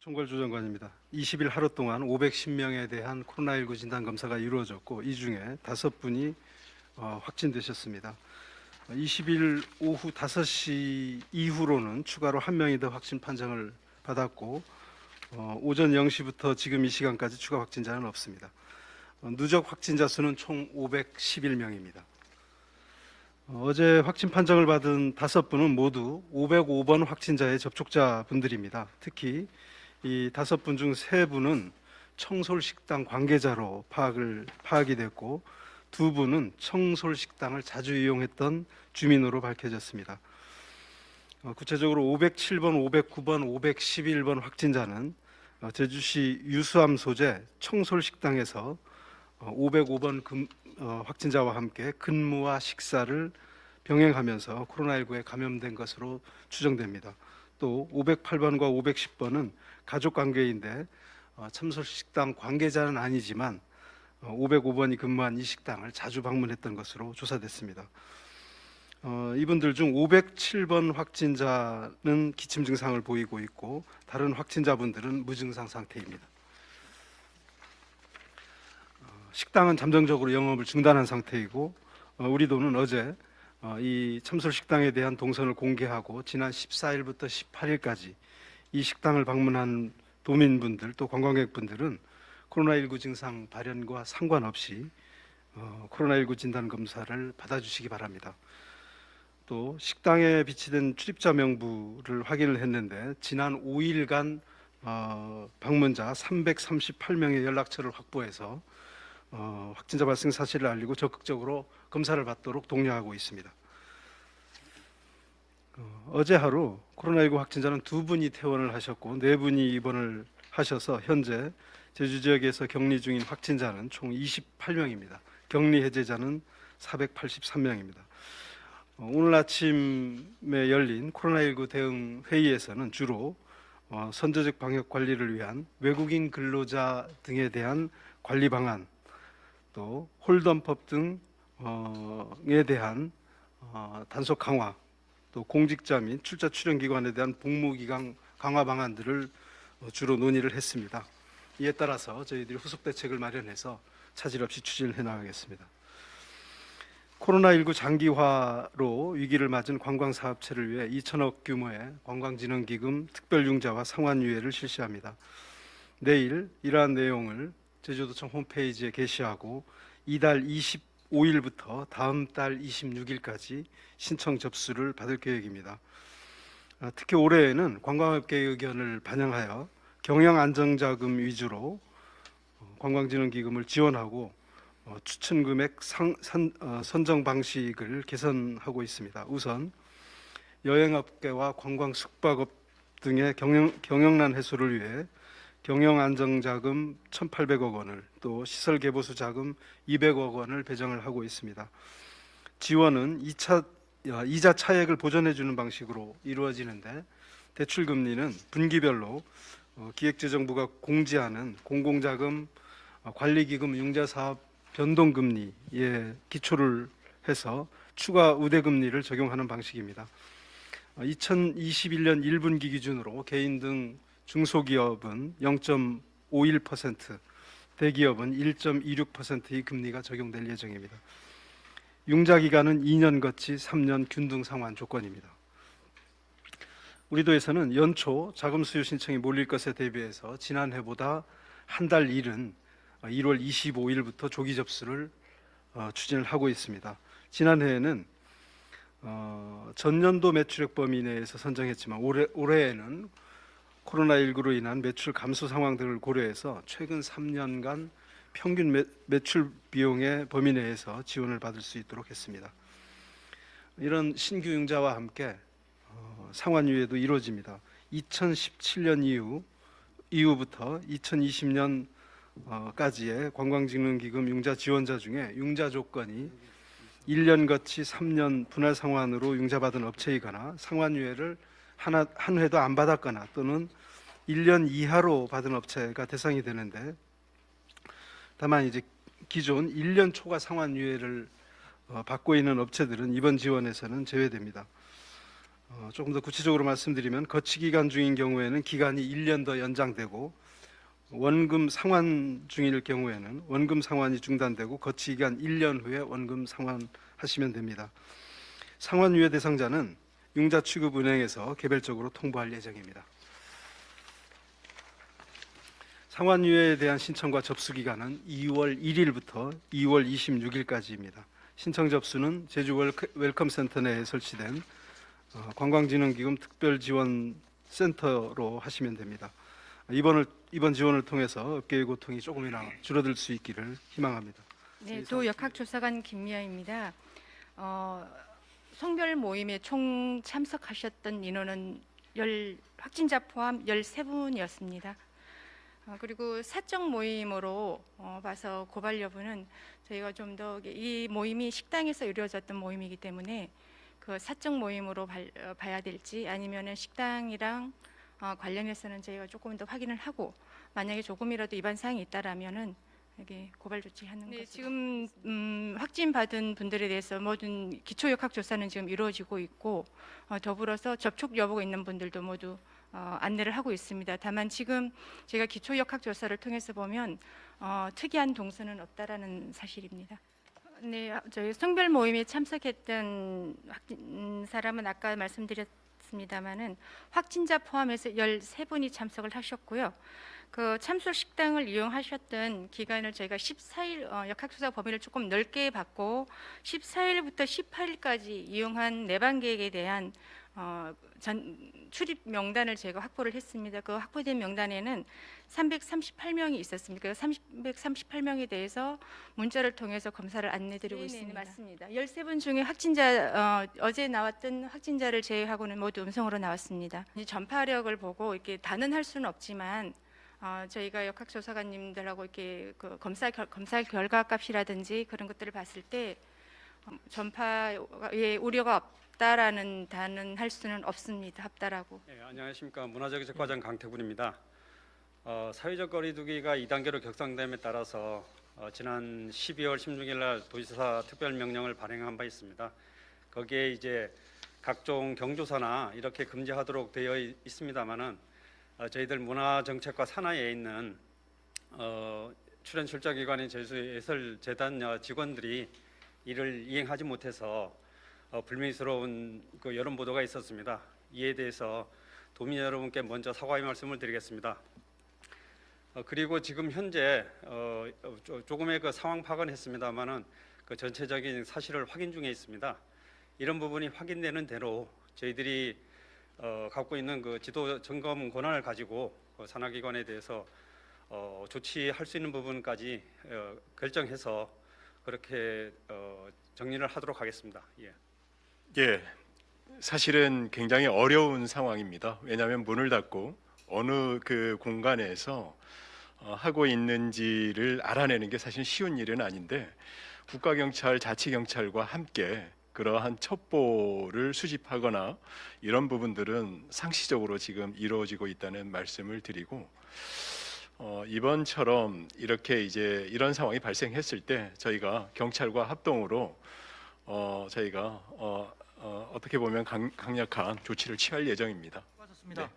총괄조정관입니다. 20일 하루 동안 510명에 대한 코로나19 진단 검사가 이루어졌고 이 중에 5분이 확진되셨습니다. 20일 오후 5시 이후로는 추가로 1명이 더 확진 판정을 받았고 오전 0시부터 지금 이 시간까지 추가 확진자는 없습니다. 누적 확진자 수는 총 511명입니다. 어제 확진 판정을 받은 5분은 모두 505번 확진자의 접촉자분들입니다. 특히 이 5분 중 3분은 청솔식당 관계자로 파악이 됐고 2분은 청솔식당을 자주 이용했던 주민으로 밝혀졌습니다. 구체적으로 507번, 509번, 511번 확진자는 제주시 유수암 소재 청솔식당에서 505번 확진자와 함께 근무와 식사를 병행하면서 코로나19에 감염된 것으로 추정됩니다. 또 508번과 510번은 가족관계인데 청솔식당 관계자는 아니지만 505번이 근무한 이 식당을 자주 방문했던 것으로 조사됐습니다. 이분들 중 507번 확진자는 기침 증상을 보이고 있고 다른 확진자분들은 무증상 상태입니다. 식당은 잠정적으로 영업을 중단한 상태이고 우리도는 어제 이 참솔식당에 대한 동선을 공개하고 지난 14일부터 18일까지 이 식당을 방문한 도민분들 또 관광객분들은 코로나19 증상 발현과 상관없이 코로나19 진단 검사를 받아주시기 바랍니다. 또 식당에 비치된 출입자 명부를 확인을 했는데 지난 5일간 방문자 338명의 연락처를 확보해서 확진자 발생 사실을 알리고 적극적으로 검사를 받도록 독려하고 있습니다. 어제 하루 코로나19 확진자는 2분이 퇴원을 하셨고 4분이 입원을 하셔서 현재 제주 지역에서 격리 중인 확진자는 총 28명입니다. 격리 해제자는 483명입니다. 오늘 아침에 열린 코로나19 대응 회의에서는 주로 선제적 방역 관리를 위한 외국인 근로자 등에 대한 관리 방안, 또 홀덤법 등에 대한 단속 강화, 또 공직자 및 출자 출연 기관에 대한 복무 기간 강화 방안들을 주로 논의를 했습니다. 이에 따라서 저희들이 후속 대책을 마련해서 차질 없이 추진을 해나가겠습니다. 코로나19 장기화로 위기를 맞은 관광사업체를 위해 2천억 규모의 관광진흥기금 특별융자와 상환유예를 실시합니다. 내일 이러한 내용을 제주도청 홈페이지에 게시하고 이달 25일부터 다음 달 26일까지 신청 접수를 받을 계획입니다. 특히 올해에는 관광업계의 의견을 반영하여 경영안정자금 위주로 관광진흥기금을 지원하고 추천 금액 선정 방식을 개선하고 있습니다. 우선 여행업계와 관광 숙박업 등의 경영난 해소를 위해 경영안정자금 1,800억 원을 또 시설개보수 자금 200억 원을 배정을 하고 있습니다. 지원은 이자 차액을 보전해 주는 방식으로 이루어지는데 대출금리는 분기별로 기획재정부가 공지하는 공공자금 관리기금 융자사업 변동금리에 기초를 해서 추가 우대금리를 적용하는 방식입니다. 2021년 1분기 기준으로 개인 등 중소기업은 0.51%, 대기업은 1.26%의 금리가 적용될 예정입니다. 융자 기간은 2년 거치 3년 균등 상환 조건입니다. 우리 도에서는 연초 자금 수요 신청이 몰릴 것에 대비해서 지난해보다 한 달 이른 1월 25일부터 조기 접수를 추진을 하고 있습니다. 지난해에는 전년도 매출액 범위 내에서 선정했지만 올해에는 코로나19로 인한 매출 감소 상황 등을 고려해서 최근 3년간 평균 매출 비용의 범위 내에서 지원을 받을 수 있도록 했습니다. 이런 신규 융자와 함께 상환유예도 이루어집니다. 2017년 이후부터 2020년까지의 관광진흥기금 융자 지원자 중에 융자 조건이 1년 거치 3년 분할 상환으로 융자받은 업체이거나 상환유예를 한 회도 안 받았거나 또는 1년 이하로 받은 업체가 대상이 되는데 다만 이제 기존 1년 초과 상환유예를 받고 있는 업체들은 이번 지원에서는 제외됩니다. 조금 더 구체적으로 말씀드리면 거치 기간 중인 경우에는 기간이 1년 더 연장되고 원금 상환 중일 경우에는 원금 상환이 중단되고 거치 기간 1년 후에 원금 상환하시면 됩니다. 상환 유예 대상자는 융자 취급 은행에서 개별적으로 통보할 예정입니다. 상환 유예에 대한 신청과 접수 기간은 2월 1일부터 2월 26일까지입니다. 신청 접수는 제주 웰컴 센터 내에 설치된 관광진흥기금 특별지원센터로 하시면 됩니다. 이번 지원을 통해서 업계의 고통이 조금이나 줄어들 수 있기를 희망합니다. 네, 도 역학조사관 김미아입니다. 성별 모임에 총 참석하셨던 인원은 확진자 포함 13분이었습니다. 그리고 사적 모임으로 봐서 고발 여부는 저희가 좀 더 이 모임이 식당에서 이루어졌던 모임이기 때문에 그 사적 모임으로 봐야 될지 아니면은 식당이랑 관련해서는 저희가 조금 더 확인을 하고 만약에 조금이라도 위반 사항이 있다라면은 여기 고발 조치하는 것으로. 지금 확진 받은 분들에 대해서 모든 기초 역학 조사는 지금 이루어지고 있고 더불어서 접촉 여부가 있는 분들도 모두 안내를 하고 있습니다. 다만 지금 제가 기초 역학 조사를 통해서 보면 특이한 동선은 없다라는 사실입니다. 네, 저희 성별 모임에 참석했던 사람은 아까 말씀드렸습니다마는 확진자 포함해서 13분이 참석을 하셨고요. 그 참석 식당을 이용하셨던 기간을 저희가 14일 역학조사 범위를 조금 넓게 받고 14일부터 18일까지 이용한 내방객에 대한 출입 명단을 제가 확보를 했습니다. 그 확보된 명단에는 338명이 있었습니다. 그 338명에 대해서 문자를 통해서 검사를 안내드리고 있습니다. 맞습니다. 13분 중에 확진자 어제 나왔던 확진자를 제외하고는 모두 음성으로 나왔습니다. 전파력을 보고 이렇게 단언할 수는 없지만 저희가 역학조사관님들하고 이렇게 그 검사 결과 값이라든지 그런 것들을 봤을 때 전파에 우려가 없다라는 단언할 수는 없습니다. 합다라고. 네, 안녕하십니까. 문화정책 과장 강태군입니다. 사회적 거리두기가 2단계로 격상됨에 따라서 지난 12월 16일 날 도지사 특별명령을 발행한 바 있습니다. 거기에 이제 각종 경조사나 이렇게 금지하도록 되어 있습니다만은 저희들 문화정책과 산하에 있는 출연 출자기관인 제주예술재단 직원들이 이를 이행하지 못해서 불미스러운 그 여론 보도가 있었습니다. 이에 대해서 도민 여러분께 먼저 사과의 말씀을 드리겠습니다. 그리고 지금 현재 조금의 그 상황 파악은 했습니다만은 그 전체적인 사실을 확인 중에 있습니다. 이런 부분이 확인되는 대로 저희들이 갖고 있는 그 지도 점검 권한을 가지고 그 산하기관에 대해서 조치할 수 있는 부분까지 결정해서 그렇게 정리를 하도록 하겠습니다. 예, 사실은 굉장히 어려운 상황입니다. 왜냐하면 문을 닫고 어느 그 공간에서 하고 있는지를 알아내는 게 사실 쉬운 일은 아닌데 국가경찰, 자치경찰과 함께 그러한 첩보를 수집하거나 이런 부분들은 상시적으로 지금 이루어지고 있다는 말씀을 드리고 이번처럼 이렇게 이제 이런 상황이 발생했을 때 저희가 경찰과 합동으로 저희가 어떻게 보면 강력한 조치를 취할 예정입니다. 수고하셨습니다. 네.